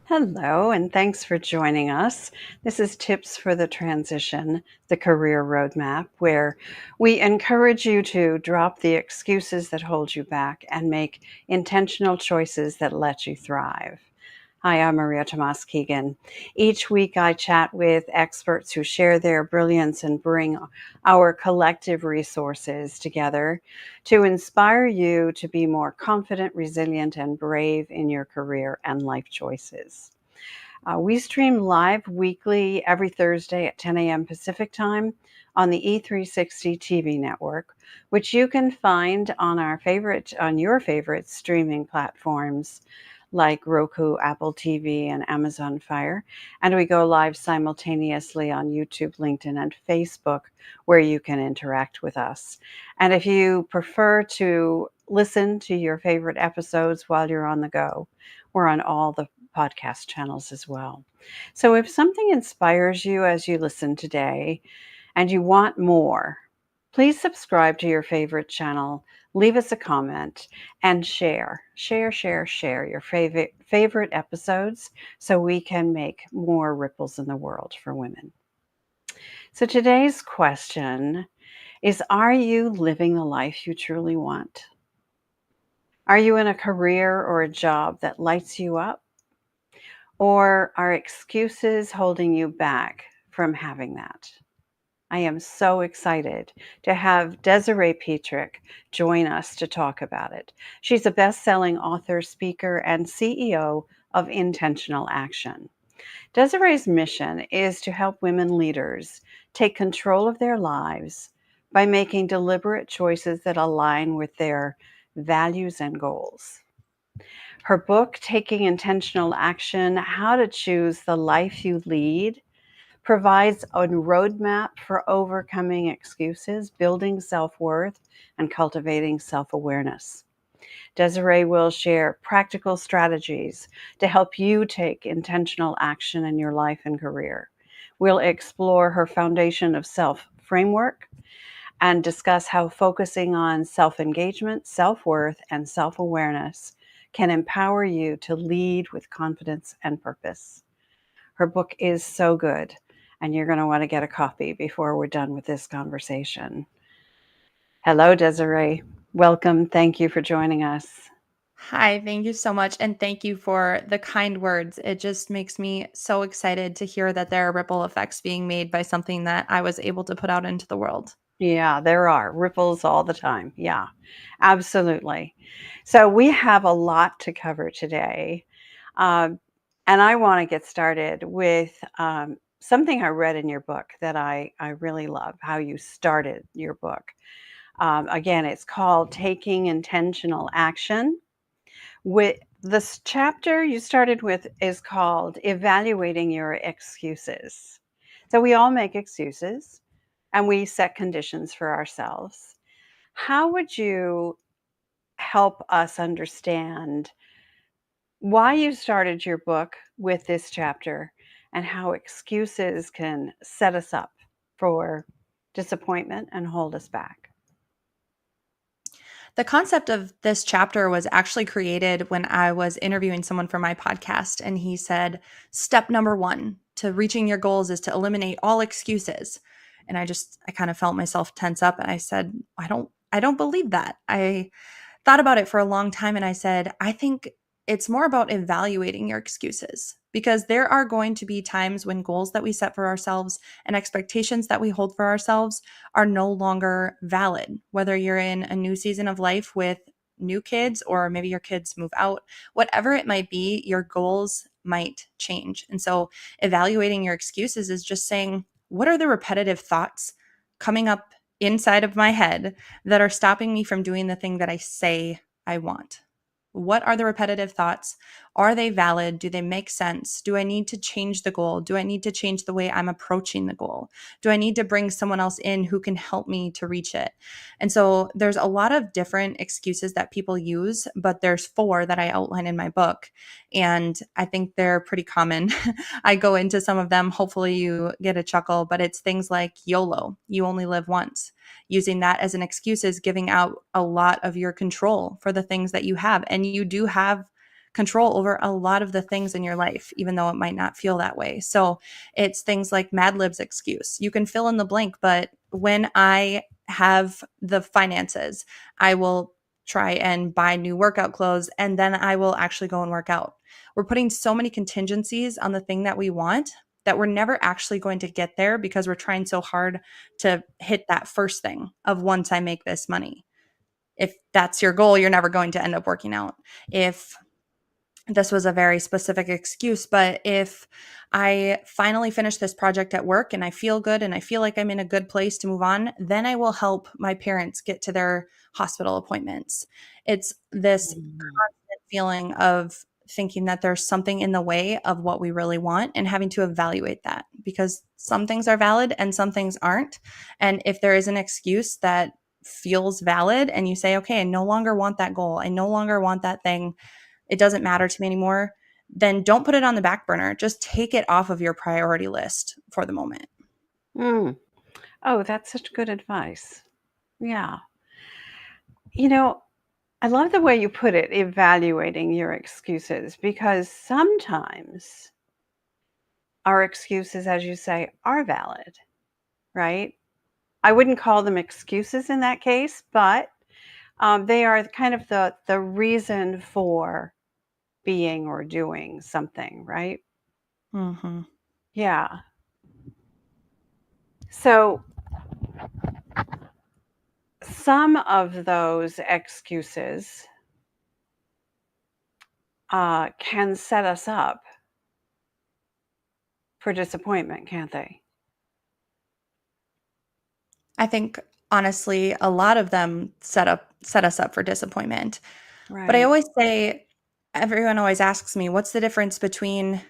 Hello, and thanks for joining us. This is Tips for the Transition, the Career Roadmap, where we encourage you to drop the excuses that hold you back and make intentional choices that let you thrive. Hi, I'm Maria Tomás-Keegan. Each week I chat with experts who share their brilliance and bring our collective resources together to inspire you to be more confident, resilient, and brave in your career and life choices. We stream live weekly every Thursday at 10 a.m. Pacific Time on the E360 TV network, which you can find on your favorite streaming platforms like Roku, Apple TV, and Amazon Fire. And we go live simultaneously on YouTube, LinkedIn, and Facebook, where you can interact with us. And if you prefer to listen to your favorite episodes while you're on the go, we're on all the podcast channels as well. So if something inspires you as you listen today and you want more, please subscribe to your favorite channel, leave us a comment, and share your favorite episodes so we can make more ripples in the world for women. So today's question is, are you living the life you truly want? Are you in a career or a job that lights you up? Or are excuses holding you back from having that? I am so excited to have Desiree Petrich join us to talk about it. She's a best-selling author, speaker, and CEO of Intentional Action. Desiree's mission is to help women leaders take control of their lives by making deliberate choices that align with their values and goals. Her book, Taking Intentional Action: How to Choose the Life You Lead, provides a roadmap for overcoming excuses, building self-worth, and cultivating self-awareness. Desiree will share practical strategies to help you take intentional action in your life and career. We'll explore her foundation of self framework and discuss how focusing on self-engagement, self-worth, and self-awareness can empower you to lead with confidence and purpose. Her book is so good, and you're going to want to get a copy before we're done with this conversation. Hello, Desiree. Welcome. Thank you for joining us. Hi, thank you so much. And thank you for the kind words. It just makes me so excited to hear that there are ripple effects being made by something that I was able to put out into the world. Yeah, there are ripples all the time. Yeah, absolutely. So we have a lot to cover today. Um, and I want to get started with something I read in your book that I really love, how you started your book. Again, it's called Taking Intentional Action. With this chapter you started with is called Evaluating Your Excuses. So we all make excuses and we set conditions for ourselves. How would you help us understand why you started your book with this chapter and how excuses can set us up for disappointment and hold us back? The concept of this chapter was actually created when I was interviewing someone for my podcast, and he said, step number one to reaching your goals is to eliminate all excuses. And I kind of felt myself tense up, and I said, I don't believe that. I thought about it for a long time, and I said, I think it's more about evaluating your excuses, because there are going to be times when goals that we set for ourselves and expectations that we hold for ourselves are no longer valid. Whether you're in a new season of life with new kids, or maybe your kids move out, whatever it might be, your goals might change. And so evaluating your excuses is just saying, what are the repetitive thoughts coming up inside of my head that are stopping me from doing the thing that I say I want? What are the repetitive thoughts? Are they valid? Do they make sense? Do I need to change the goal? Do I need to change the way I'm approaching the goal? Do I need to bring someone else in who can help me to reach it? And so there's a lot of different excuses that people use, but there's four that I outline in my book. And I think they're pretty common. I go into some of them. Hopefully you get a chuckle, but it's things like YOLO, you only live once. Using that as an excuse is giving out a lot of your control for the things that you have. And you do have control over a lot of the things in your life, even though it might not feel that way. So it's things like Mad Lib's excuse. You can fill in the blank, but when I have the finances, I will try and buy new workout clothes, and then I will actually go and work out. We're putting so many contingencies on the thing that we want that we're never actually going to get there because we're trying so hard to hit that first thing of once I make this money. If that's your goal, you're never going to end up working out. If this was a very specific excuse, but if I finally finish this project at work and I feel good and I feel like I'm in a good place to move on, then I will help my parents get to their hospital appointments. It's this constant feeling of thinking that there's something in the way of what we really want and having to evaluate that, because some things are valid and some things aren't. And if there is an excuse that feels valid and you say, okay, I no longer want that goal, I no longer want that thing, it doesn't matter to me anymore, then don't put it on the back burner. Just take it off of your priority list for the moment. Mm. Oh, that's such good advice. Yeah. You know, I love the way you put it, evaluating your excuses, because sometimes our excuses, as you say, are valid, right? I wouldn't call them excuses in that case, but they are kind of the reason for being or doing something, right? Mm-hmm. Yeah. So some of those excuses can set us up for disappointment, can't they? I think honestly, a lot of them set us up for disappointment. But I Right. always say, everyone always asks me, what's the difference between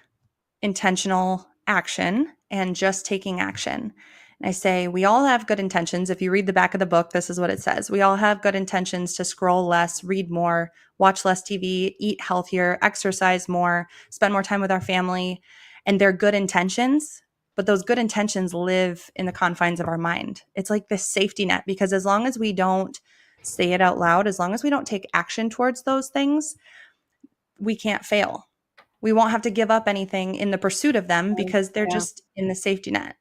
intentional action and just taking action? And I say, we all have good intentions. If you read the back of the book, this is what it says. We all have good intentions to scroll less, read more, watch less TV, eat healthier, exercise more, spend more time with our family. And they're good intentions, but those good intentions live in the confines of our mind. It's like this safety net, because as long as we don't say it out loud, as long as we don't take action towards those things, we can't fail. We won't have to give up anything in the pursuit of them because they're Yeah. just in the safety net.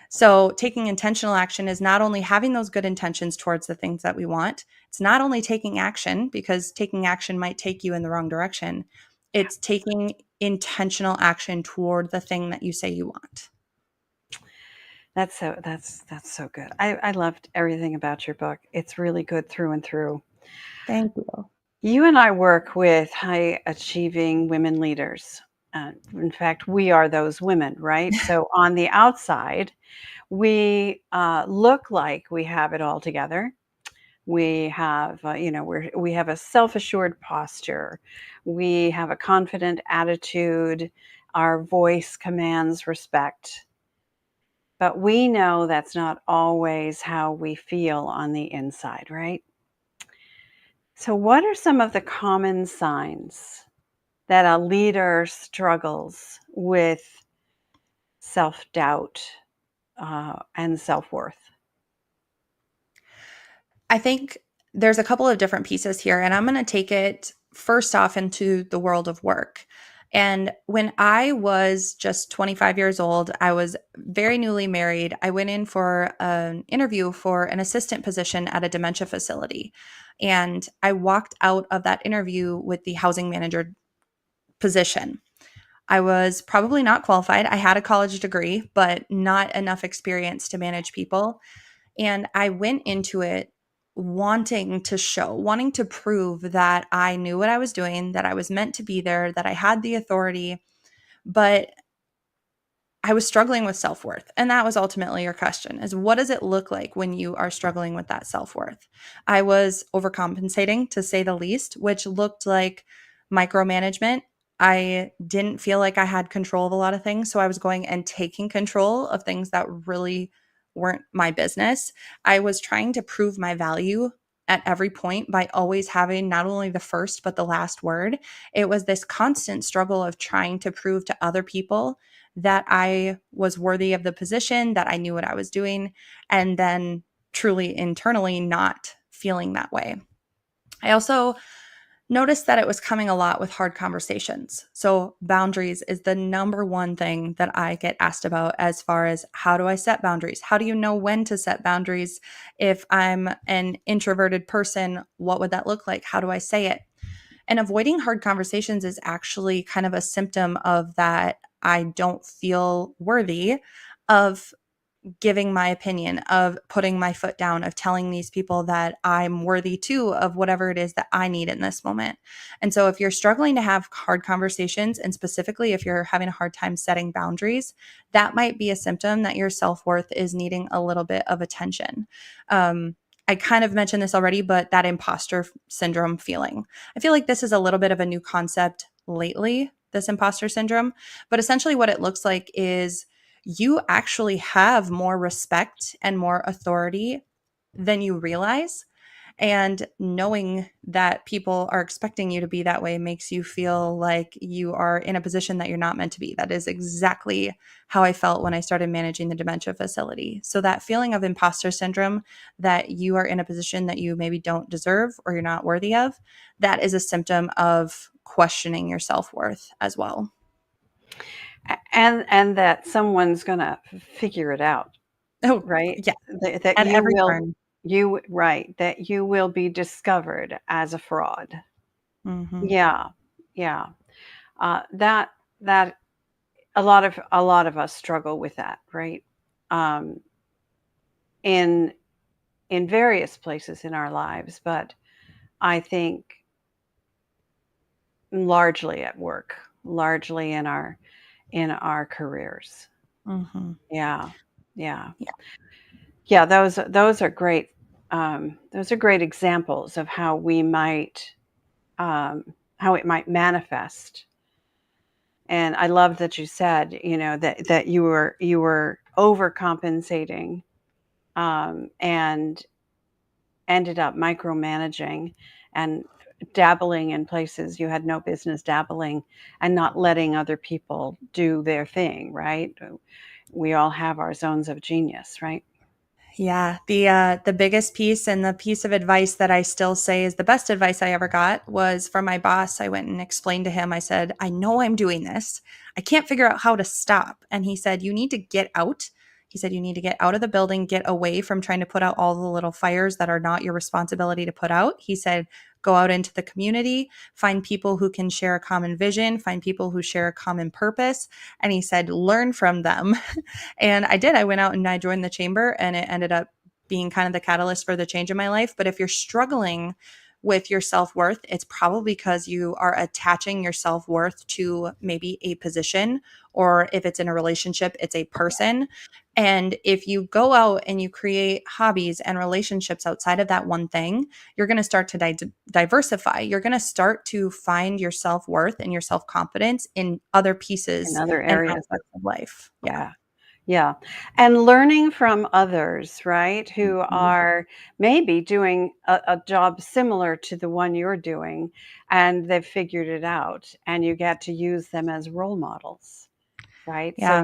So, taking intentional action is not only having those good intentions towards the things that we want, it's not only taking action, because taking action might take you in the wrong direction. It's taking intentional action toward the thing that you say you want. That's so good. I loved everything about your book. It's really good through and through. Thank you. You and I work with high achieving women leaders. In fact, we are those women, right? So on the outside, we look like we have it all together. We have, we have a self-assured posture. We have a confident attitude. Our voice commands respect. But we know that's not always how we feel on the inside, right? So, what are some of the common signs that a leader struggles with self doubt and self worth? I think there's a couple of different pieces here, and I'm going to take it first off into the world of work. And when I was just 25 years old, I was very newly married. I went in for an interview for an assistant position at a dementia facility. And I walked out of that interview with the housing manager position. I was probably not qualified. I had a college degree, but not enough experience to manage people. And I went into it wanting to show, wanting to prove that I knew what I was doing, that I was meant to be there, that I had the authority, but I was struggling with self-worth. And that was ultimately your question, is what does it look like when you are struggling with that self-worth? I was overcompensating, to say the least, which looked like micromanagement. I didn't feel like I had control of a lot of things. So I was going and taking control of things that really weren't my business. I was trying to prove my value at every point by always having not only the first, but the last word. It was this constant struggle of trying to prove to other people that I was worthy of the position, that I knew what I was doing, and then truly internally not feeling that way. I also Notice that it was coming a lot with hard conversations. So, boundaries is the number one thing that I get asked about as far as how do I set boundaries? How do you know when to set boundaries? If I'm an introverted person, what would that look like? How do I say it? And avoiding hard conversations is actually kind of a symptom of that I don't feel worthy of giving my opinion, of putting my foot down, of telling these people that I'm worthy too of whatever it is that I need in this moment. And so if you're struggling to have hard conversations, and specifically if you're having a hard time setting boundaries, that might be a symptom that your self-worth is needing a little bit of attention. I kind of mentioned this already, but that imposter syndrome feeling. I feel like this is a little bit of a new concept lately, this imposter syndrome. But essentially, what it looks like is you actually have more respect and more authority than you realize. And knowing that people are expecting you to be that way makes you feel like you are in a position that you're not meant to be. That is exactly how I felt when I started managing the dementia facility. So, that feeling of imposter syndrome, that you are in a position that you maybe don't deserve or you're not worthy of, that is a symptom of questioning your self worth as well. And that someone's going to figure it out, Oh, right? yeah, That at you every will, turn. right, that you will be discovered as a fraud. Hmm. Yeah, yeah. That that a lot of us struggle with that, right? Um, in in various places in our lives, but I think largely at work, largely in our careers. Hmm. Yeah, yeah, Yeah. yeah. Those are great. Those are great examples of how it might manifest. And I love that you said, that you were overcompensating, and ended up micromanaging and dabbling in places you had no business dabbling, and not letting other people do their thing, right? We all have our zones of genius, right? Yeah, the biggest piece and the piece of advice that I still say is the best advice I ever got was from my boss. I went and explained to him. I said, "I know I'm doing this. I can't figure out how to stop." And he said, "You need to get out." He said, "You need to get out of the building, get away from trying to put out all the little fires that are not your responsibility to put out." He said, "Go out into the community, find people who can share a common vision, find people who share a common purpose." And he said, "Learn from them." And I did. I went out and I joined the chamber, and it ended up being kind of the catalyst for the change in my life. But if you're struggling with your self worth, it's probably because you are attaching your self worth to maybe a position, or if it's in a relationship, it's a person. And if you go out and you create hobbies and relationships outside of that one thing, you're going to start to diversify. You're going to start to find your self worth and your self confidence in other In pieces other and areas. aspects of life. Yeah. Yeah. Yeah. And learning from others, right, who Mhm. are maybe doing a job similar to the one you're doing, and they've figured it out, and you get to use them as role models, right? So Yeah.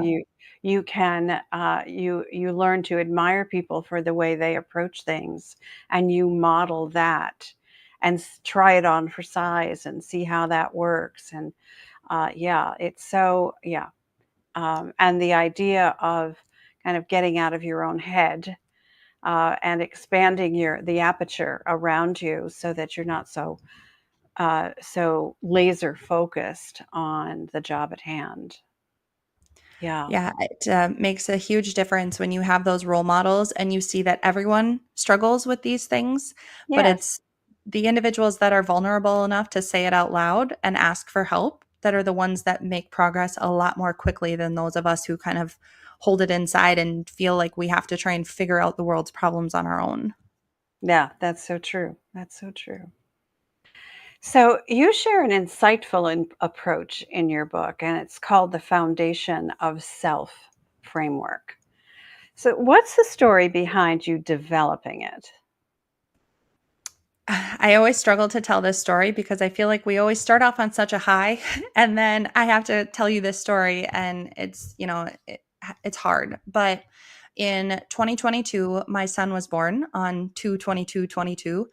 you learn to admire people for the way they approach things, and you model that, and try it on for size and see how that works. And yeah, it's so, yeah. And the idea of kind of getting out of your own head, and expanding the aperture around you, so that you're not so laser focused on the job at hand. Yeah. Yeah, it makes a huge difference when you have those role models and you see that everyone struggles with these things, but Yes. it's the individuals that are vulnerable enough to say it out loud and ask for help that are the ones that make progress a lot more quickly than those of us who kind of hold it inside and feel like we have to try and figure out the world's problems on our own. Yeah, that's so true. That's so true. So you share an insightful approach in your book, and it's called the Foundation of Self framework. So what's the story behind you developing it? I always struggle to tell this story because I feel like we always start off on such a high and then I have to tell you this story and it's hard. But in 2022, my son was born on 2/22/22,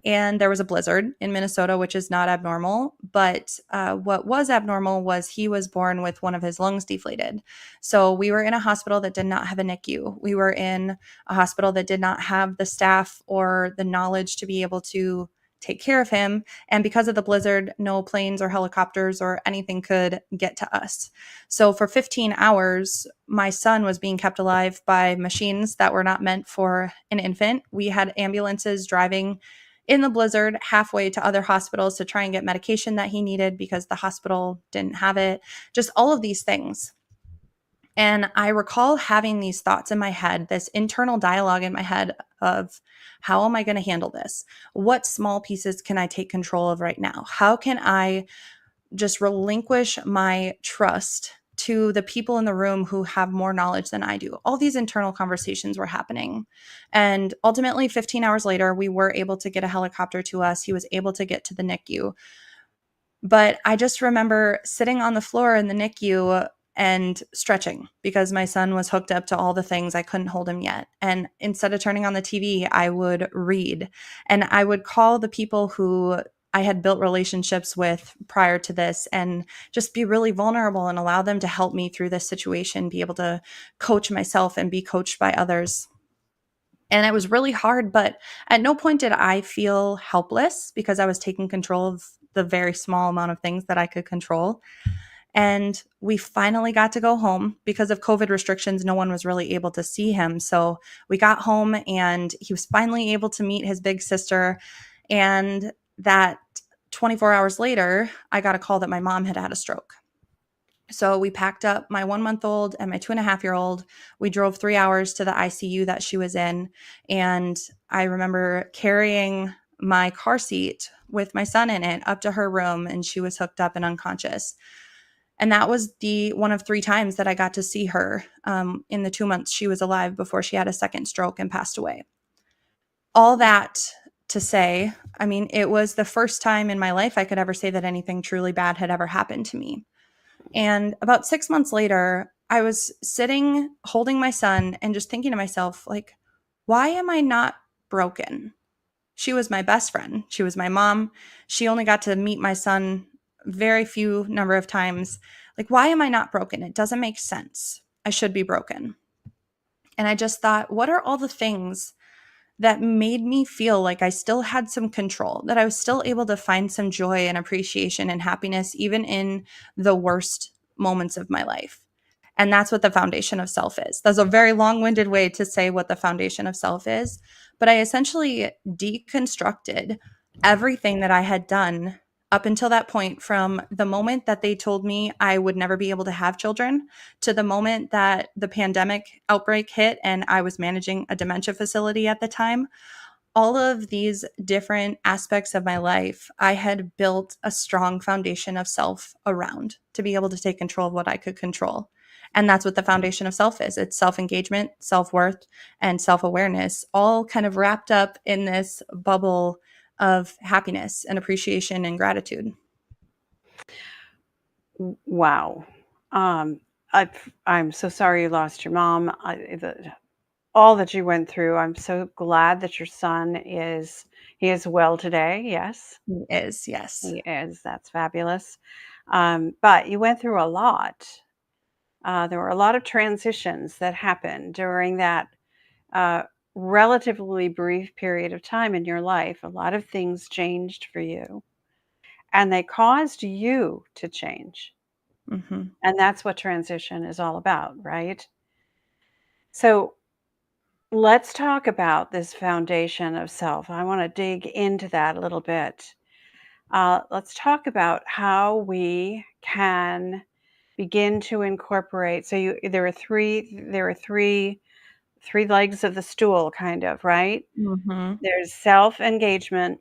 and there was a blizzard in Minnesota, which is not abnormal. But what was abnormal was he was born with one of his lungs deflated. So we were in a hospital that did not have a NICU. We were in a hospital that did not have the staff or the knowledge to be able to take care of him. And because of the blizzard, no planes or helicopters or anything could get to us. So for 15 hours, my son was being kept alive by machines that were not meant for an infant. We had ambulances driving in the blizzard halfway to other hospitals to try and get medication that he needed because the hospital didn't have it. Just all of these things. And I recall having these thoughts in my head, this internal dialogue in my head of how am I going to handle this? What small pieces can I take control of right now? How can I just relinquish my trust to the people in the room who have more knowledge than I do? All these internal conversations were happening. And ultimately, 15 hours later, we were able to get a helicopter to us. He was able to get to the NICU. But I just remember sitting on the floor in the NICU and stretching because my son was hooked up to all the things. I couldn't hold him yet. And instead of turning on the TV, I would read and I would call the people who I had built relationships with prior to this and just be really vulnerable and allow them to help me through this situation, be able to coach myself and be coached by others. And it was really hard, but at no point did I feel helpless because I was taking control of the very small amount of things that I could control. And we finally got to go home because of COVID restrictions. No one was really able to see him. So we got home and he was finally able to meet his big sister. And that 24 hours later, I got a call that my mom had had a stroke. So we packed up my 1-month-old and my 2.5-year-old. We drove 3 hours to the ICU that she was in. And I remember carrying my car seat with my son in it up to her room, and she was hooked up and unconscious. And that was the one of 3 times that I got to see her in the 2 months she was alive before she had a second stroke and passed away. All that to say, I mean, it was the first time in my life I could ever say that anything truly bad had ever happened to me. And about 6 months later, I was sitting holding my son and just thinking to myself, like, why am I not broken? She was my best friend. She was my mom. She only got to meet my son very few number of times. Like, why am I not broken? It doesn't make sense. I should be broken. And I just thought, what are all the things that made me feel like I still had some control, that I was still able to find some joy and appreciation and happiness, even in the worst moments of my life? And that's what the foundation of self is. That's a very long-winded way to say what the foundation of self is. But I essentially deconstructed everything that I had done up until that point, from the moment that they told me I would never be able to have children to the moment that the pandemic outbreak hit and I was managing a dementia facility at the time. All of these different aspects of my life, I had built a strong foundation of self around to be able to take control of what I could control. And that's what the foundation of self is. It's self-engagement, self-worth, and self-awareness, all kind of wrapped up in this bubble of happiness and appreciation and gratitude. Wow. I'm so sorry you lost your mom. All that you went through. I'm so glad that your son he is well today. Yes, It is, yes. he is. That's fabulous. But you went through a lot. There were a lot of transitions that happened during that uh, relatively brief period of time in your life. A lot of things changed for you, and they caused you to change. Mm-hmm. And that's what transition is all about, right? So let's talk about this foundation of self. I want to dig into that a little bit. Let's talk about how we can begin to incorporate. So there are three legs of the stool, kind of, right? Mm-hmm. There's self-engagement,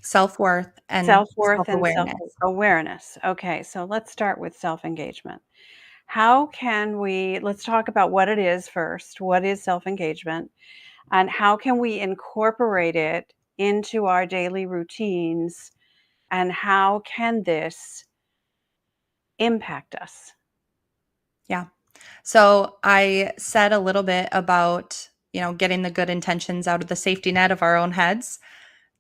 Self-worth and self-worth, and self-awareness. self-awareness. Okay, so let's start with self-engagement. How can we let's talk about what it is first. What is self-engagement? And how can we incorporate it into our daily routines? And how can this impact us? Yeah. So I said a little bit about, getting the good intentions out of the safety net of our own heads.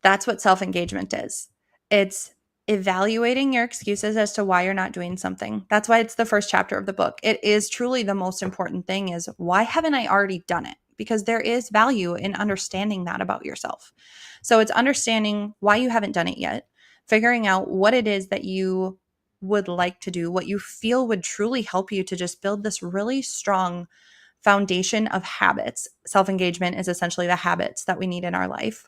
That's what self-engagement is. It's evaluating your excuses as to why you're not doing something. That's why it's the first chapter of the book. It is truly the most important thing is, why haven't I already done it? Because there is value in understanding that about yourself. So it's understanding why you haven't done it yet, figuring out what it is that you would like to do, what you feel would truly help you to just build this really strong foundation of habits. Self engagement is essentially the habits that we need in our life.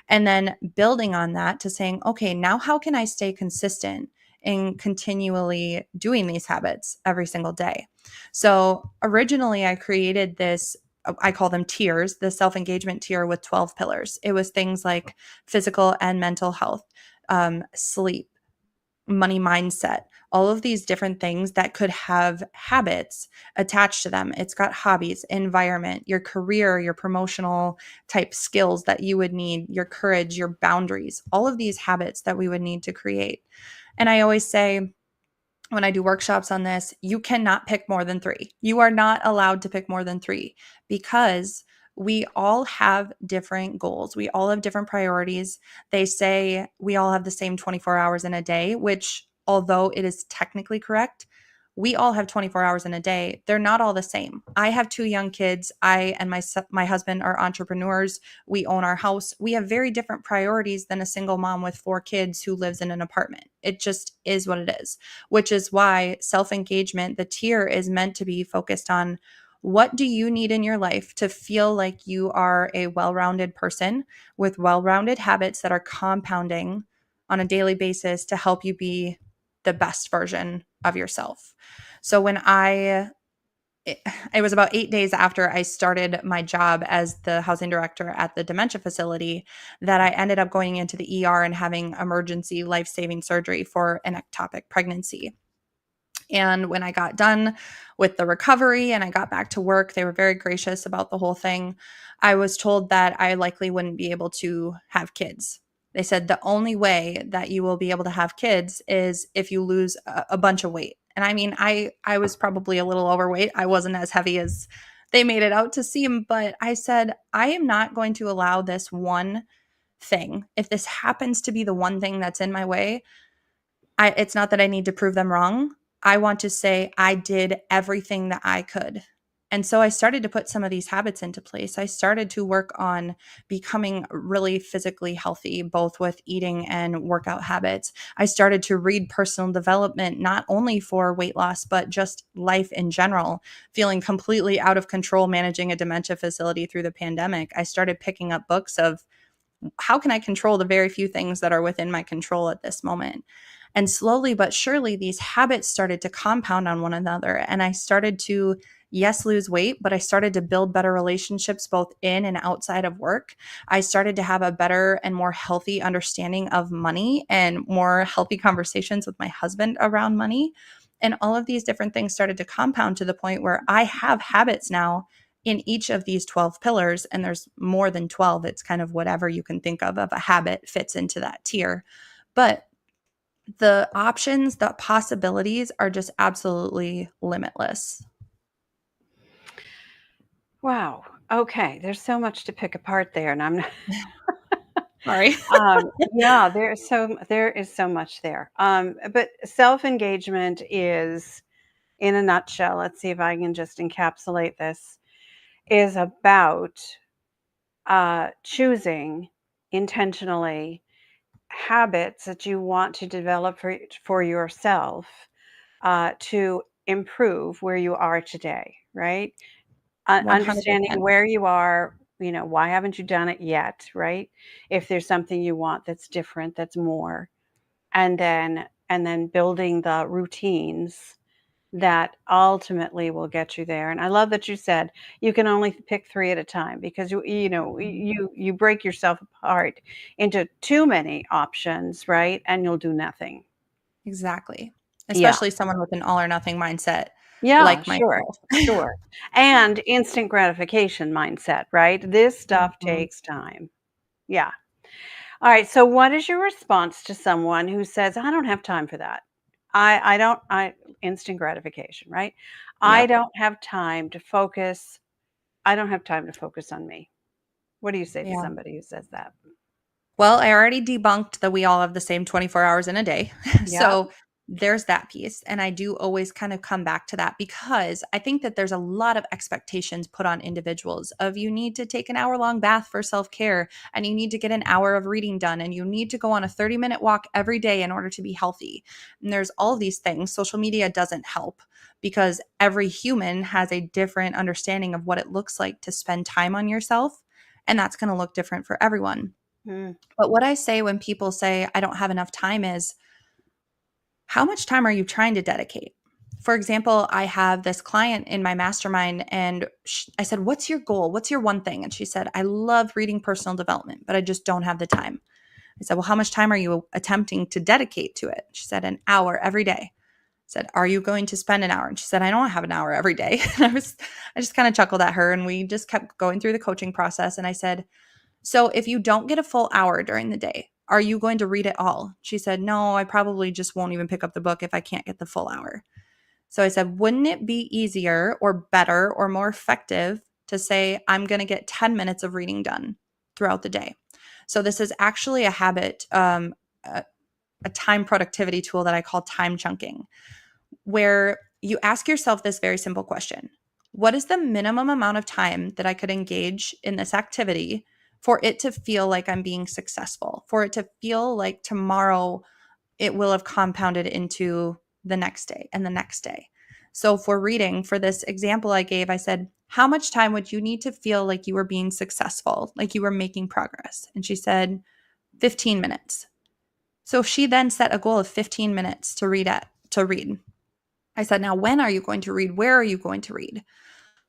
And then building on that to saying, okay, now how can I stay consistent in continually doing these habits every single day? So originally, I created this. I call them tiers, the self engagement tier with 12 pillars. It was things like physical and mental health, sleep, money mindset, all of these different things that could have habits attached to them. It's got hobbies, environment, your career, your promotional type skills that you would need, your courage, your boundaries, all of these habits that we would need to create. And I always say, when I do workshops on this, you cannot pick more than three. You are not allowed to pick more than three because we all have different goals. We all have different priorities. They say we all have the same 24 hours in a day, which, although it is technically correct, we all have 24 hours in a day. They're not all the same. I have two young kids. I and my husband are entrepreneurs. We own our house. We have very different priorities than a single mom with four kids who lives in an apartment. It just is what it is, which is why self-engagement, the tier, is meant to be focused on, what do you need in your life to feel like you are a well-rounded person with well-rounded habits that are compounding on a daily basis to help you be the best version of yourself. So when it was about 8 days after I started my job as the housing director at the dementia facility that I ended up going into the ER and having emergency life-saving surgery for an ectopic pregnancy. And when I got done with the recovery and I got back to work, they were very gracious about the whole thing. I was told that I likely wouldn't be able to have kids. They said the only way that you will be able to have kids is if you lose a bunch of weight. And I mean, I was probably a little overweight. I wasn't as heavy as they made it out to seem, but I said, I am not going to allow this one thing. If this happens to be the one thing that's in my way, it's not that I need to prove them wrong. I want to say I did everything that I could. And so I started to put some of these habits into place. I started to work on becoming really physically healthy, both with eating and workout habits. I started to read personal development, not only for weight loss, but just life in general, feeling completely out of control managing a dementia facility through the pandemic. I started picking up books of, how can I control the very few things that are within my control at this moment? And slowly but surely, these habits started to compound on one another. And I started to, yes, lose weight, but I started to build better relationships both in and outside of work. I started to have a better and more healthy understanding of money and more healthy conversations with my husband around money. And all of these different things started to compound to the point where I have habits now in each of these 12 pillars. And there's more than 12. It's kind of whatever you can think of a habit fits into that tier. But the options, the possibilities are just absolutely limitless. Wow. Okay. There's so much to pick apart there, and I'm not. Sorry. Yeah, there is so much there. But self engagement is, in a nutshell, let's see if I can just encapsulate this, is about choosing intentionally habits that you want to develop for yourself to improve where you are today, right? Understanding 100%. where you are, why haven't you done it yet, right? If there's something you want that's different, that's more, and then building the routines that ultimately will get you there. And I love that you said you can only pick three at a time, because you break yourself apart into too many options, right? And you'll do nothing. Exactly. Yeah. Especially someone with an all or nothing mindset Yeah, like sure. myself. Sure. And instant gratification mindset, right? This stuff Mhm. takes time. Yeah. All right. So what is your response to someone who says, I don't have time for that? I don't, I, instant gratification, right? I Yep. don't have time to focus. I don't have time to focus on me. What do you say to Yeah. somebody who says that? Well, I already debunked that we all have the same 24 hours in a day. Yeah. So there's that piece. And I do always kind of come back to that because I think that there's a lot of expectations put on individuals of you need to take an hour-long bath for self-care and you need to get an hour of reading done and you need to go on a 30-minute walk every day in order to be healthy. And there's all these things. Social media doesn't help because every human has a different understanding of what it looks like to spend time on yourself. And that's going to look different for everyone. Mm. But what I say when people say, I don't have enough time is, how much time are you trying to dedicate? For example, I have this client in my mastermind, and I said, what's your goal? What's your one thing? And she said, I love reading personal development, but I just don't have the time. I said, well, how much time are you attempting to dedicate to it? She said, an hour every day. I said, are you going to spend an hour? And she said, I don't have an hour every day. And I just kind of chuckled at her, and we just kept going through the coaching process. And I said, so if you don't get a full hour during the day, are you going to read it all? She said, no, I probably just won't even pick up the book if I can't get the full hour. So I said, wouldn't it be easier or better or more effective to say, I'm going to get 10 minutes of reading done throughout the day? So this is actually a habit, a time productivity tool that I call time chunking, where you ask yourself this very simple question. What is the minimum amount of time that I could engage in this activity for it to feel like I'm being successful, for it to feel like tomorrow it will have compounded into the next day and the next day? So for reading, for this example I gave, I said, how much time would you need to feel like you were being successful, like you were making progress? And she said, 15 minutes. So she then set a goal of 15 minutes to read. I said, now when are you going to read? Where are you going to read?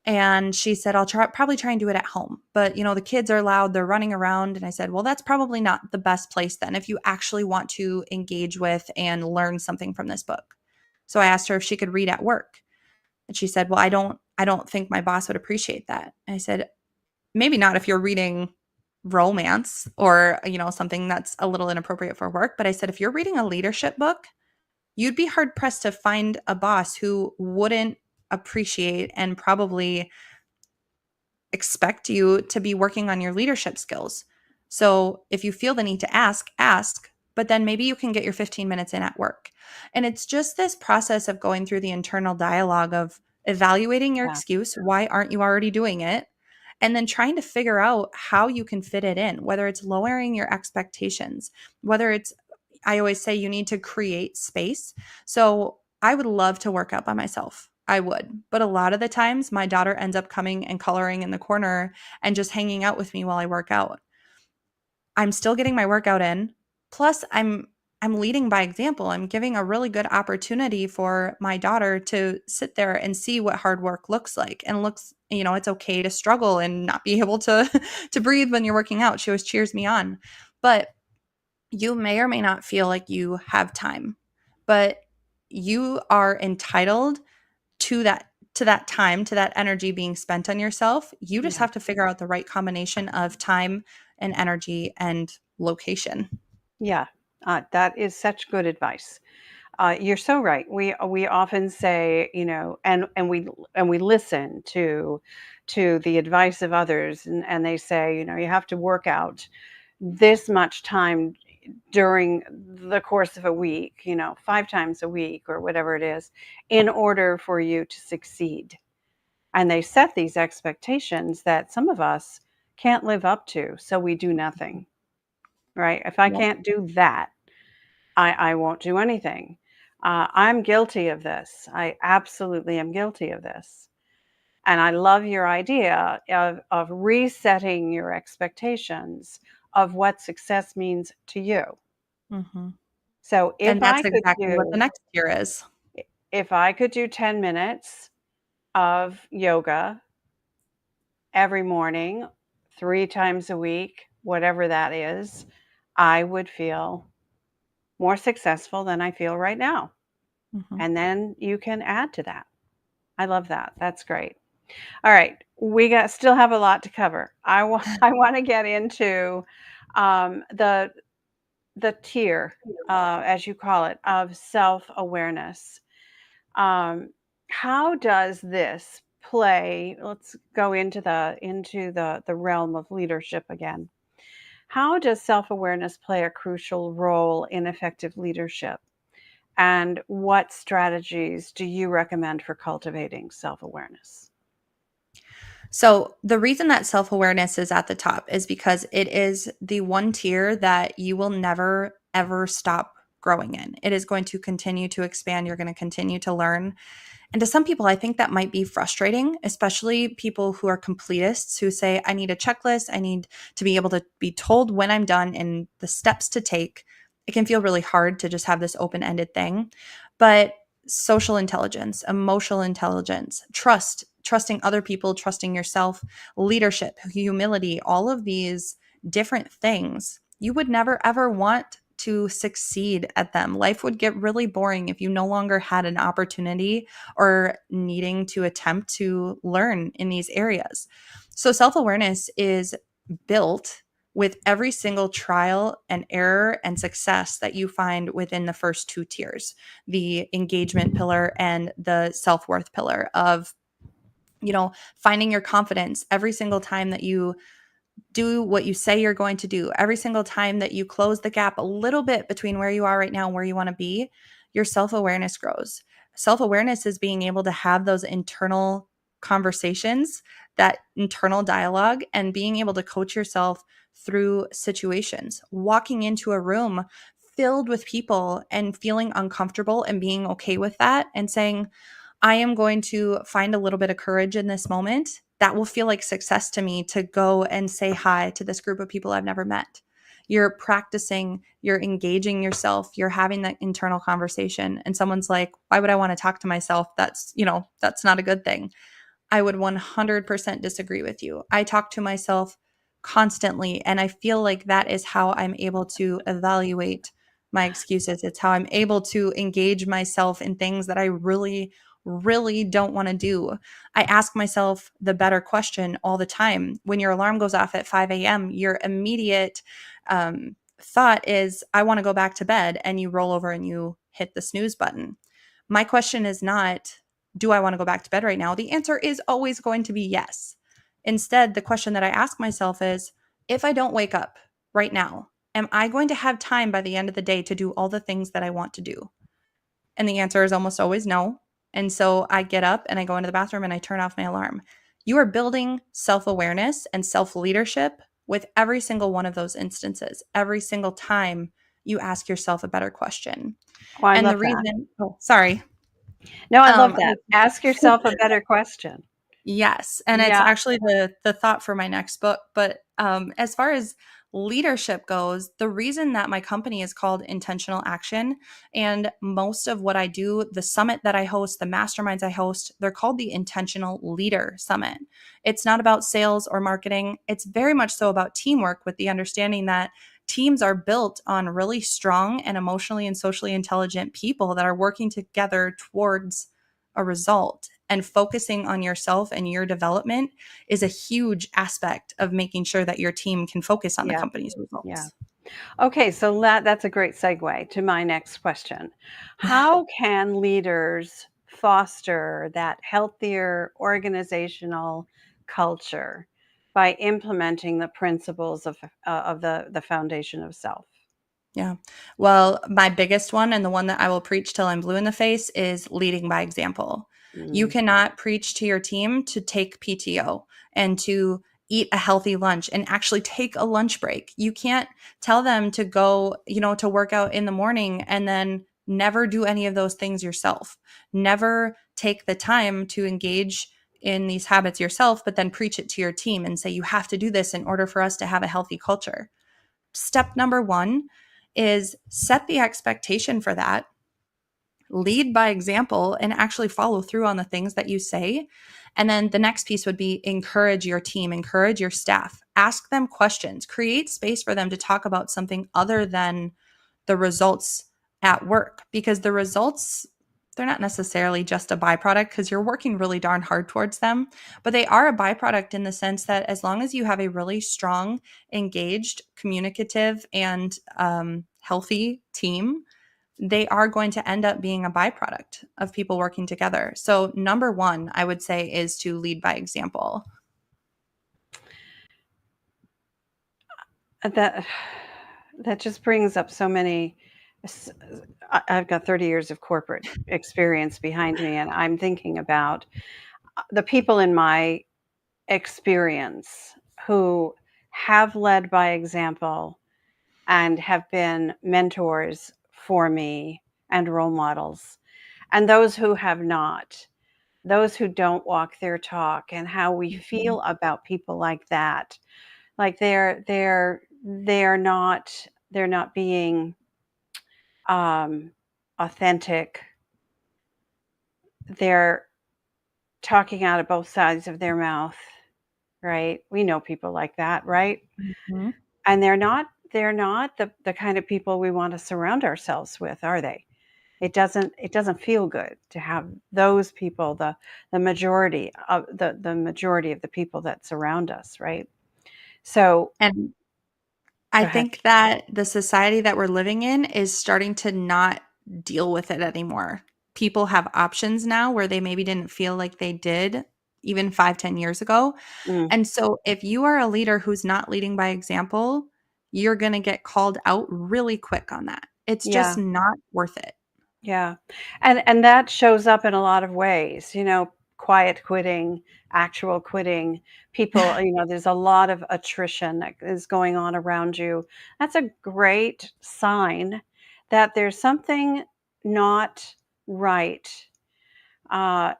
And she said, probably try and do it at home. But, the kids are loud, they're running around. And I said, well, that's probably not the best place then if you actually want to engage with and learn something from this book. So I asked her if she could read at work. And she said, well, I don't think my boss would appreciate that. And I said, maybe not if you're reading romance or, something that's a little inappropriate for work. But I said, if you're reading a leadership book, you'd be hard pressed to find a boss who wouldn't appreciate and probably expect you to be working on your leadership skills. So if you feel the need to ask, but then maybe you can get your 15 minutes in at work. And it's just this process of going through the internal dialogue of evaluating your Yeah. excuse. Why aren't you already doing it? And then trying to figure out how you can fit it in, whether it's lowering your expectations, whether it's, I always say you need to create space. So I would love to work out by myself. I would. But a lot of the times my daughter ends up coming and coloring in the corner and just hanging out with me while I work out. I'm still getting my workout in. Plus I'm leading by example. I'm giving a really good opportunity for my daughter to sit there and see what hard work looks like, and it's okay to struggle and not be able to to breathe when you're working out. She always cheers me on. But you may or may not feel like you have time, but you are entitled to that time, to that energy being spent on yourself. You just Yeah. have to figure out the right combination of time and energy and location. Yeah. That is such good advice. You're so right. We often say, and we listen to the advice of others, and they say, you have to work out this much time during the course of a week, 5 times a week or whatever it is, in order for you to succeed. And they set these expectations that some of us can't live up to, so we do nothing, right? If I Yep. can't do that, I won't do anything. I'm guilty of this. I absolutely am guilty of this. And I love your idea of resetting your expectations of what success means to you. Mhm. So And that's exactly what the next year is. if I could do 10 minutes of yoga every morning, 3 times a week, whatever that is, I would feel more successful than I feel right now. Mhm. And then you can add to that. I love that. That's great. All right, we got still have a lot to cover. I want to get into the tier, as you call it, of self awareness. Um, how does this play? Let's go into the realm of leadership again. How does self-awareness play a crucial role in effective leadership? And what strategies do you recommend for cultivating self-awareness? So, the reason that self awareness is at the top is because it is the one tier that you will never, ever stop growing in. It is going to continue to expand. You're going to continue to learn. And to some people, I think that might be frustrating, especially people who are completists who say, I need a checklist. I need to be able to be told when I'm done and the steps to take. It can feel really hard to just have this open ended thing. But social intelligence, emotional intelligence, trusting other people, trusting yourself, leadership, humility, all of these different things, you would never ever want to succeed at them. Life would get really boring if you no longer had an opportunity or needing to attempt to learn in these areas. So self awareness is built with every single trial and error and success that you find within the first two tiers, the engagement pillar and the self-worth pillar of, finding your confidence every single time that you do what you say you're going to do. Every single time that you close the gap a little bit between where you are right now and where you want to be, your self awareness grows. Self awareness is being able to have those internal conversations, that internal dialogue, and being able to coach yourself through situations. Walking into a room filled with people and feeling uncomfortable and being okay with that and saying, I am going to find a little bit of courage in this moment. That will feel like success to me to go and say hi to this group of people I've never met. You're practicing, you're engaging yourself, you're having that internal conversation. And someone's like, why would I want to talk to myself? That's not a good thing. I would 100% disagree with you. I talk to myself constantly, and I feel like that is how I'm able to evaluate my excuses. It's how I'm able to engage myself in things that I really, really don't want to do. I ask myself the better question all the time. When your alarm goes off at 5 a.m., your immediate thought is, I want to go back to bed, and you roll over and you hit the snooze button. My question is not, do I want to go back to bed right now? The answer is always going to be yes. Instead, the question that I ask myself is, if I don't wake up right now, am I going to have time by the end of the day to do all the things that I want to do? And the answer is almost always no. And so I get up and I go into the bathroom and I turn off my alarm. You are building self awareness and self leadership with every single one of those instances, every single time you ask yourself a better question. Oh, I And the love that. reason, oh, sorry. No, I love Um, that. Ask yourself a better question. Yes, and it's Yeah. actually the thought for my next book, but, as far as leadership goes, the reason that my company is called Intentional Action, and most of what I do, the summit that I host, the masterminds I host, they're called the Intentional Leader Summit. It's not about sales or marketing, it's very much so about teamwork, with the understanding that teams are built on really strong and emotionally and socially intelligent people that are working together towards a result, and focusing on yourself and your development is a huge aspect of making sure that your team can focus on the Yeah. company's Yeah. results. Okay, so that's a great segue to my next question. How can leaders foster that healthier organizational culture by implementing the principles of the foundation of self? Yeah. Well, my biggest one, and the one that I will preach till I'm blue in the face, is leading by example. You Mm, cannot preach to your team to take PTO and to eat a healthy lunch and actually take a lunch break. You can't tell them to go, to work out in the morning and then never do any of those things yourself. Never take the time to engage in these habits yourself, but then preach it to your team and say, you have to do this in order for us to have a healthy culture. Step number one is set the expectation for that, lead by example, and actually follow through on the things that you say. And then the next piece would be encourage your team, encourage your staff, ask them questions, create space for them to talk about something other than the results at work, because the results, they're not necessarily just a byproduct because you're working really darn hard towards them, but they are a byproduct in the sense that as long as you have a really strong, engaged, communicative, and healthy team, they are going to end up being a byproduct of people working together. So, number one, I would say, is to lead by example. that that just brings up so many. I've got 30 years of corporate experience behind me, and I'm thinking about the people in my experience who have led by example and have been mentors for me and role models, and those who have not, those who don't walk their talk, and how we Mhm. feel about people like that. Like they're not being um, authentic. They're talking out of both sides of their mouth, right? We know people like that, right? Mhm. And they're not the kind of people we want to surround ourselves with, are they? It doesn't feel good to have those people, the majority of the people that surround us, right? So And I go ahead. think that the society that we're living in is starting to not deal with it anymore. People have options now where they maybe didn't feel like they did even 5, 10 years ago. Mm, And so if you are a leader who's not leading by example, you're going to get called out really quick on that. It's just yeah. not worth it. Yeah. And that shows up in a lot of ways, quiet quitting, actual quitting. People, there's a lot of attrition that is going on around you. That's a great sign that there's something not right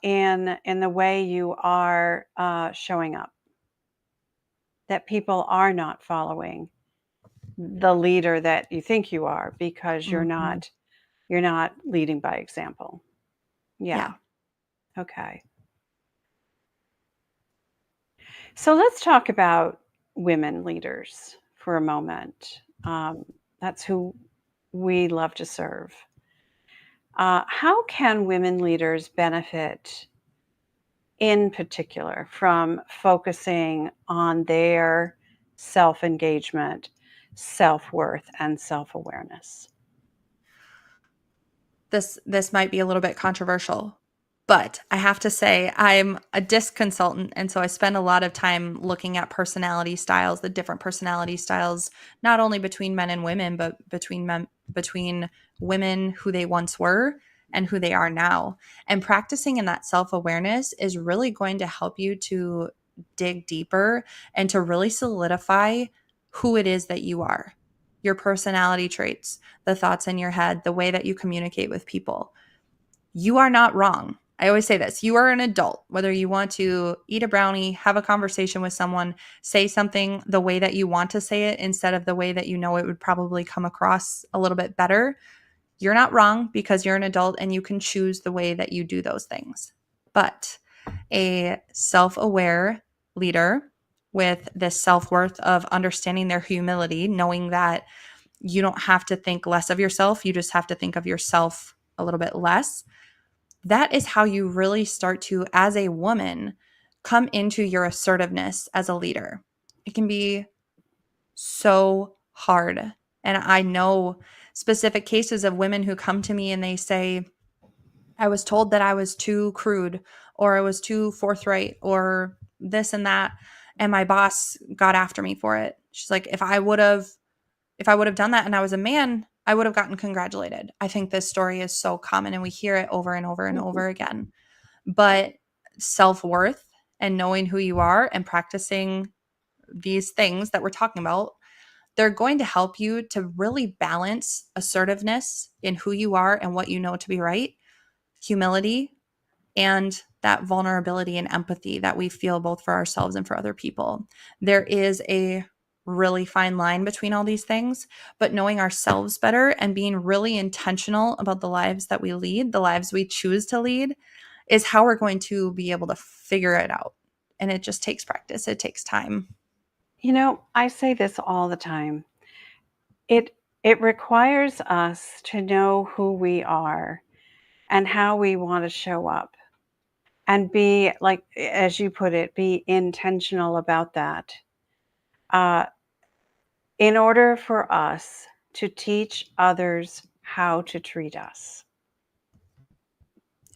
in the way you are showing up. That people are not following the leader that you think you are because you're Mhm. not you're not leading by example. Yeah. Yeah. Okay. So let's talk about women leaders for a moment. That's who we love to serve. How can women leaders benefit, in particular, from focusing on their self engagement, self worth, and self awareness? This might be a little bit controversial, but I have to say I'm a disc consultant, and so I spend a lot of time looking at personality styles, the different personality styles, not only between men and women, but between women who they once were and who they are now. And practicing in that self-awareness is really going to help you to dig deeper and to really solidify who it is that you are, your personality traits, the thoughts in your head, the way that you communicate with people. You are not wrong. I always say this, you are an adult, whether you want to eat a brownie, have a conversation with someone, say something the way that you want to say it instead of the way that you know it would probably come across a little bit better. You're not wrong because you're an adult and you can choose the way that you do those things. But a self aware leader with this self worth of understanding their humility, knowing that you don't have to think less of yourself. You just have to think of yourself a little bit less. That is how you really start to, as a woman, come into your assertiveness as a leader. It can be so hard. And I know specific cases of women who come to me and they say, I was told that I was too crude or I was too forthright or this and that. And my boss got after me for it. She's like, if I would have done that and I was a man, I would have gotten congratulated. I think this story is so common and we hear it over and over and Mhm. over again. But self-worth and knowing who you are and practicing these things that we're talking about, they're going to help you to really balance assertiveness in who you are and what you know to be right, humility, and that vulnerability and empathy that we feel both for ourselves and for other people. There is a really fine line between all these things, but knowing ourselves better and being really intentional about the lives that we lead, the lives we choose to lead, is how we're going to be able to figure it out. And it just takes practice, it takes time. I say this all the time. It requires us to know who we are and how we want to show up and be, like, as you put it, be intentional about that. Uh, in order for us to teach others how to treat us.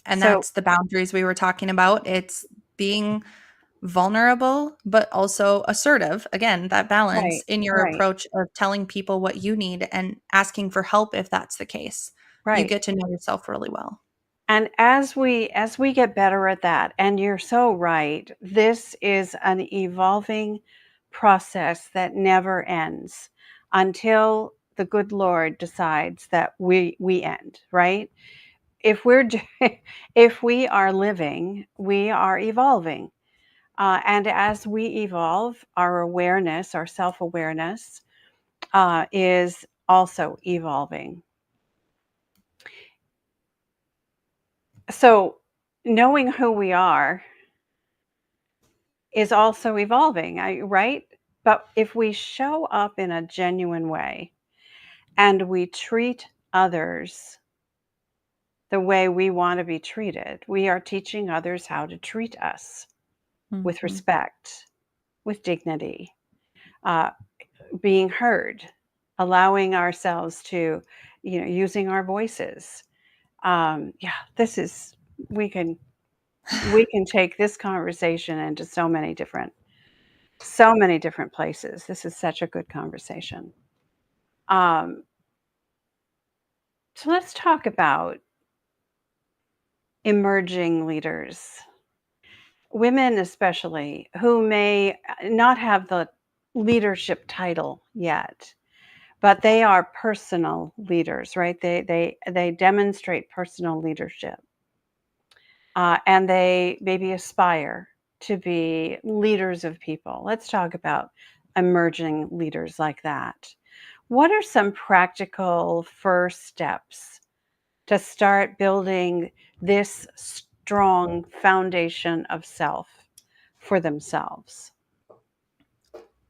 And So, that's the boundaries we were talking about. It's being vulnerable, but also assertive. Again, that balance Right, in your right, approach of telling people what you need and asking for help if that's the case. You right. get to know yourself really well. And as we get better at that, and you're so right, this is an evolving process that never ends until the good Lord decides that we end, right? If we're if we are living, we are evolving. And as we evolve, our awareness, our self-awareness, is also evolving. So knowing who we are is also evolving, right? But if we show up in a genuine way and we treat others the way we want to be treated, we are teaching others how to treat us with Mhm. respect, with dignity, uh, being heard, allowing ourselves to, using our voices. Yeah, this is, we can we can take this conversation into so many different places. This is such a good conversation. Um, so let's talk about emerging leaders, women especially, who may not have the leadership title yet, but they are personal leaders, right? They demonstrate personal leadership, and they maybe aspire to be leaders of people. Let's talk about emerging leaders like that. What are some practical first steps to start building this strong foundation of self for themselves?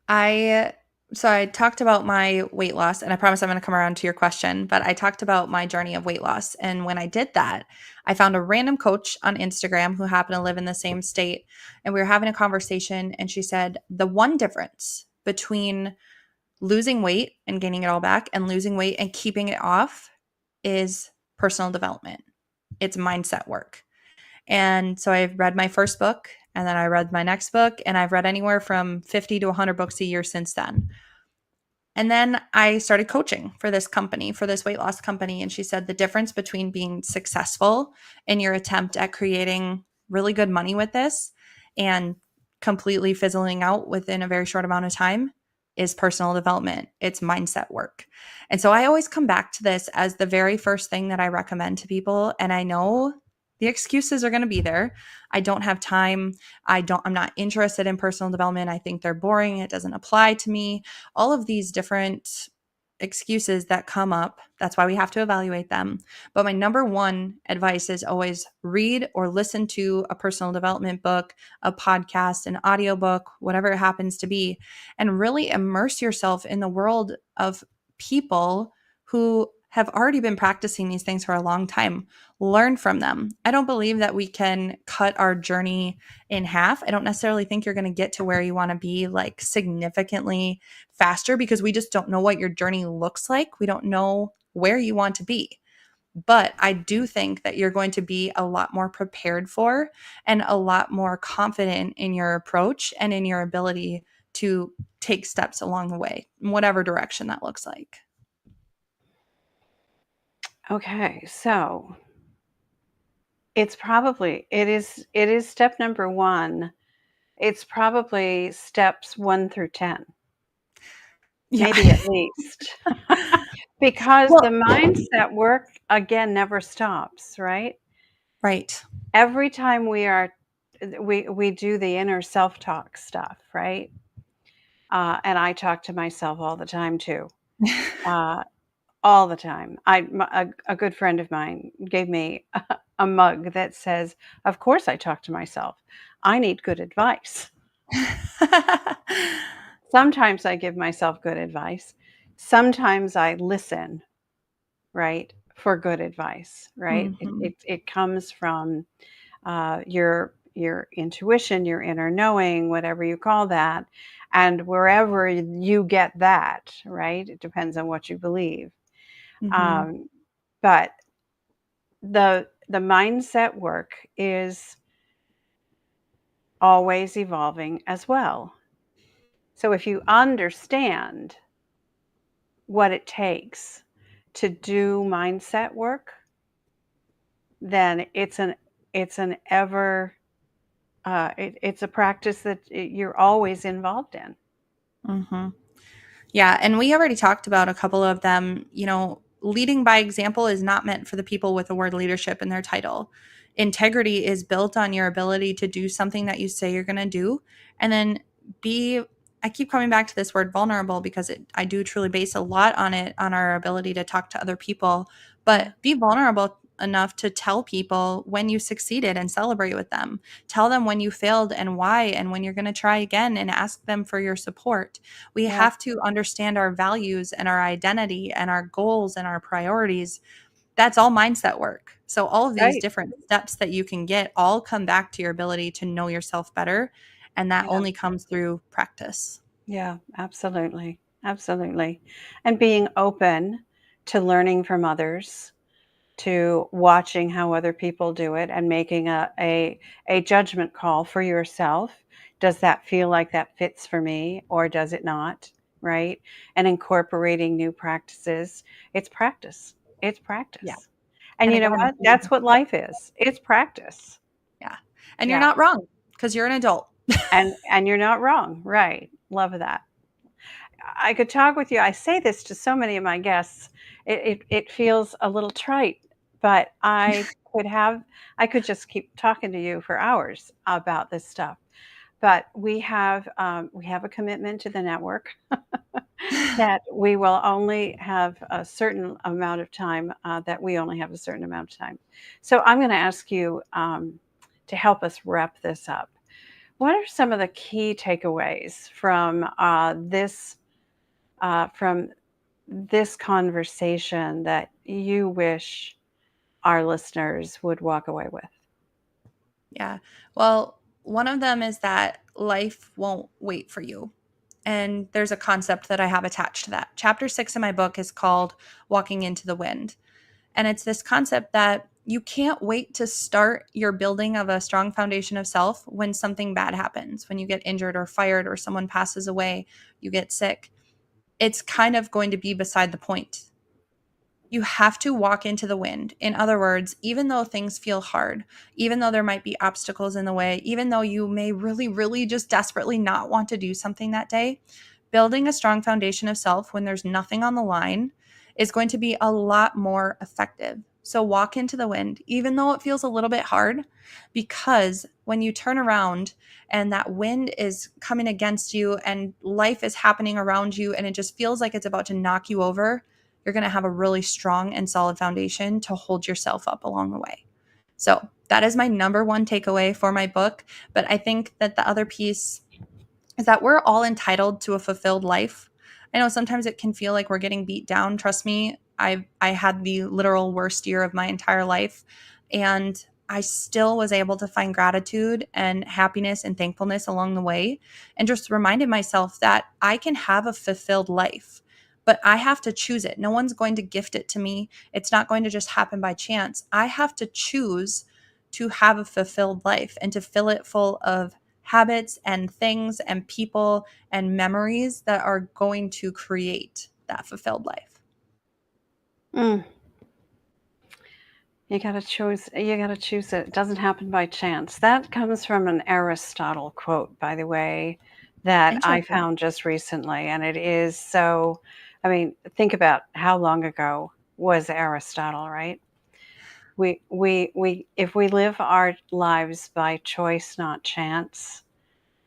I so I talked about my weight loss, and I promise I'm going to come around to your question, but I talked about my journey of weight loss. And when I did that, I found a random coach on Instagram who happened to live in the same state. And we were having a conversation, and she said, the one difference between losing weight and gaining it all back and losing weight and keeping it off is personal development. It's mindset work. And so I read my first book, and then I read my next book, and I've read anywhere from 50 to 100 books a year since then. And then I started coaching for this company, for this weight loss company. And she said the difference between being successful in your attempt at creating really good money with this and completely fizzling out within a very short amount of time is personal development. It's mindset work. And so I always come back to this as the very first thing that I recommend to people. And I know the excuses are going to be there. I don't have time. I'm not interested in personal development. I think they're boring. It doesn't apply to me. All of these different excuses that come up. That's why we have to evaluate them. But my number one advice is always read or listen to a personal development book, a podcast, an audiobook, whatever it happens to be, and really immerse yourself in the world of people who have already been practicing these things for a long time. Learn from them. I don't believe that we can cut our journey in half. I don't necessarily think you're going to get to where you want to be like significantly faster because we just don't know what your journey looks like. We don't know where you want to be. But I do think that you're going to be a lot more prepared for and a lot more confident in your approach and in your ability to take steps along the way, in whatever direction that looks like. Okay, so it is step number 1. It's probably steps 1 through 10, Yeah. maybe at least. Because the Well, mindset work, again, never stops, right? right. Every time we do the inner self-talk stuff, right? And I talk to myself all the time too. Uh, all the time. A good friend of mine gave me a mug that says, "Of course I talk to myself. I need good advice." Sometimes I give myself good advice. Sometimes I listen, right, for good advice, right? It Mhm. it, it comes from your intuition, your inner knowing, whatever you call that, and wherever you get that, right? It depends on what you believe. Mhm. Um, but the mindset work is always evolving as well. So if you understand what it takes to do mindset work, then it's an ever it's a practice that you're always involved in. Mm-hmm. Yeah, and we already talked about a couple of them. Leading by example is not meant for the people with the word leadership in their title. Integrity is built on your ability to do something that you say you're going to do, and then be. I keep coming back to this word vulnerable because I do truly base a lot on it, on our ability to talk to other people, Yeah. but be vulnerable enough to tell people when you succeeded and celebrate with them. Tell them when you failed and why, and when you're going to try again, and ask them for your support. We Yeah. have to understand our values and our identity and our goals and our priorities. That's all mindset work. So all of these Right. different steps that you can get all come back to your ability to know yourself better. And that Yeah. only comes through practice. Yeah, absolutely. Absolutely. And being open to learning from others, to watching how other people do it and making a judgment call for yourself. Does that feel like that fits for me or does it not? Right? And incorporating new practices. It's practice. It's Yeah. practice. And And you know again, what? That's what life is. It's practice. yeah. And you're Yeah. not wrong because you're an adult. And you're not wrong. Right. Love that. I could talk with you. I say this to so many of my guests. It feels a little trite, but I could just keep talking to you for hours about this stuff. But we have a commitment to the network that we will only have a certain amount of time. That we only have a certain amount of time. So I'm going to ask you to help us wrap this up. What are some of the key takeaways from this conversation that you wish our listeners would walk away with? Yeah. Well, one of them is that life won't wait for you. And there's a concept that I have attached to that. Chapter 6 in my book is called Walking into the Wind. And it's this concept that you can't wait to start your building of a strong foundation of self when something bad happens, when you get injured or fired or someone passes away, you get sick. It's kind of going to be beside the point. You have to walk into the wind. In other words, even though things feel hard, even though there might be obstacles in the way, even though you may really, really just desperately not want to do something that day, building a strong foundation of self when there's nothing on the line is going to be a lot more effective. So walk into the wind, even though it feels a little bit hard, because when you turn around and that wind is coming against you and life is happening around you and it just feels like it's about to knock you over, you're going to have a really strong and solid foundation to hold yourself up along the way. So that is my number one takeaway for my book. But I think that the other piece is that we're all entitled to a fulfilled life. I know sometimes it can feel like we're getting beat down. Trust me, I had the literal worst year of my entire life, and I still was able to find gratitude and happiness and thankfulness along the way, and just reminded myself that I can have a fulfilled life, but I have to choose it. No one's going to gift it to me. It's not going to just happen by chance. I have to choose to have a fulfilled life and to fill it full of habits and things and people and memories that are going to create that fulfilled life. Mm, you got to choose. You got to choose it. It doesn't happen by chance. That comes from an Aristotle quote, by the way, that I Interesting. found just recently, and it is so. I mean, think about how long ago was Aristotle, right? We if we live our lives by choice, not chance,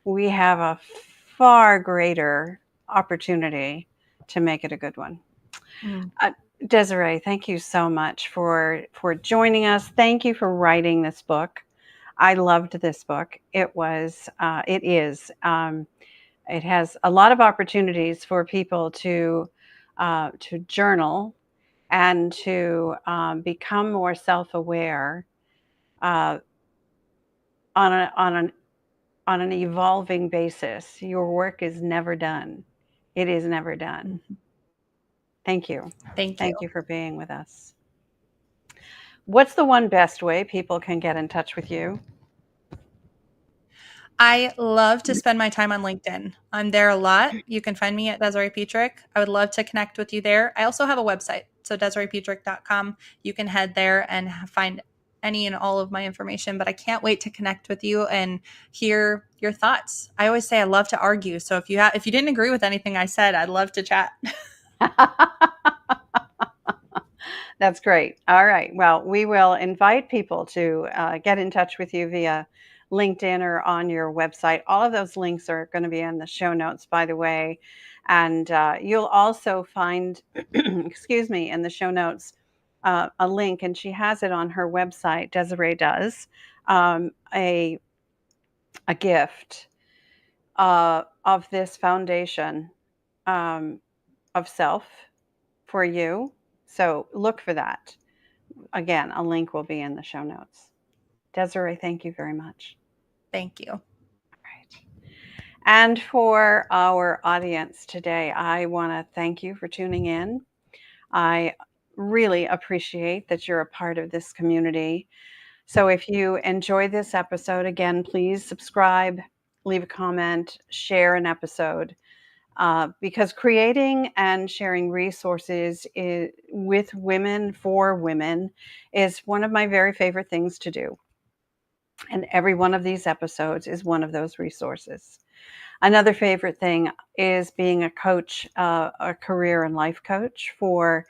we have a far greater opportunity to make it a good one. Mm. Uh, Desiree, thank you so much for joining us. Thank you for writing this book. I loved this book. It is. It has a lot of opportunities for people to journal and to become more self-aware uh, on an evolving basis. Your work is never done. It is never done. Mhm. Thank you. Thank you. Thank you for being with us. What's the one best way people can get in touch with you? I love to spend my time on LinkedIn. I'm there a lot. You can find me at Desiree Petrich. I would love to connect with you there. I also have a website, so DesireePetrich.com. You can head there and find any and all of my information, but I can't wait to connect with you and hear your thoughts. I always say I love to argue, so if you didn't agree with anything I said, I'd love to chat. That's great. All right. Well, we will invite people to get in touch with you via LinkedIn or on your website. All of those links are going to be in the show notes, by the way. And you'll also find, excuse me, in the show notes, a link, and she has it on her website, Desiree does, a gift of this foundation of self for you. So look for that. Again, a link will be in the show notes. Desiree, thank you very much. Thank you. All right. And for our audience today, I want to thank you for tuning in. I really appreciate that you're a part of this community. So if you enjoyed this episode, again, please subscribe, leave a comment, share an episode. Because creating and sharing resources with women for women is one of my very favorite things to do. And every one of these episodes is one of those resources. Another favorite thing is being a coach, a career and life coach for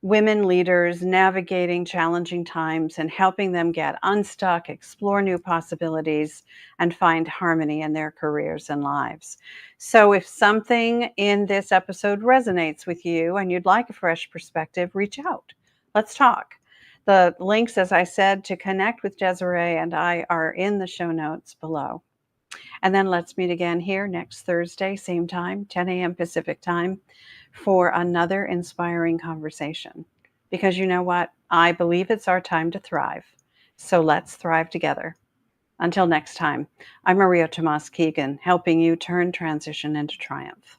women leaders navigating challenging times and helping them get unstuck, explore new possibilities, and find harmony in their careers and lives. So if something in this episode resonates with you and you'd like a fresh perspective, reach out. Let's talk. The links, as I said, to connect with Desiree and I are in the show notes below. And then let's meet again here next Thursday, same time, 10 a.m. Pacific time, for another inspiring conversation. Because you know what? I believe it's our time to thrive. So let's thrive together. Until next time, I'm Maria Tomás-Keegan, helping you turn transition into triumph.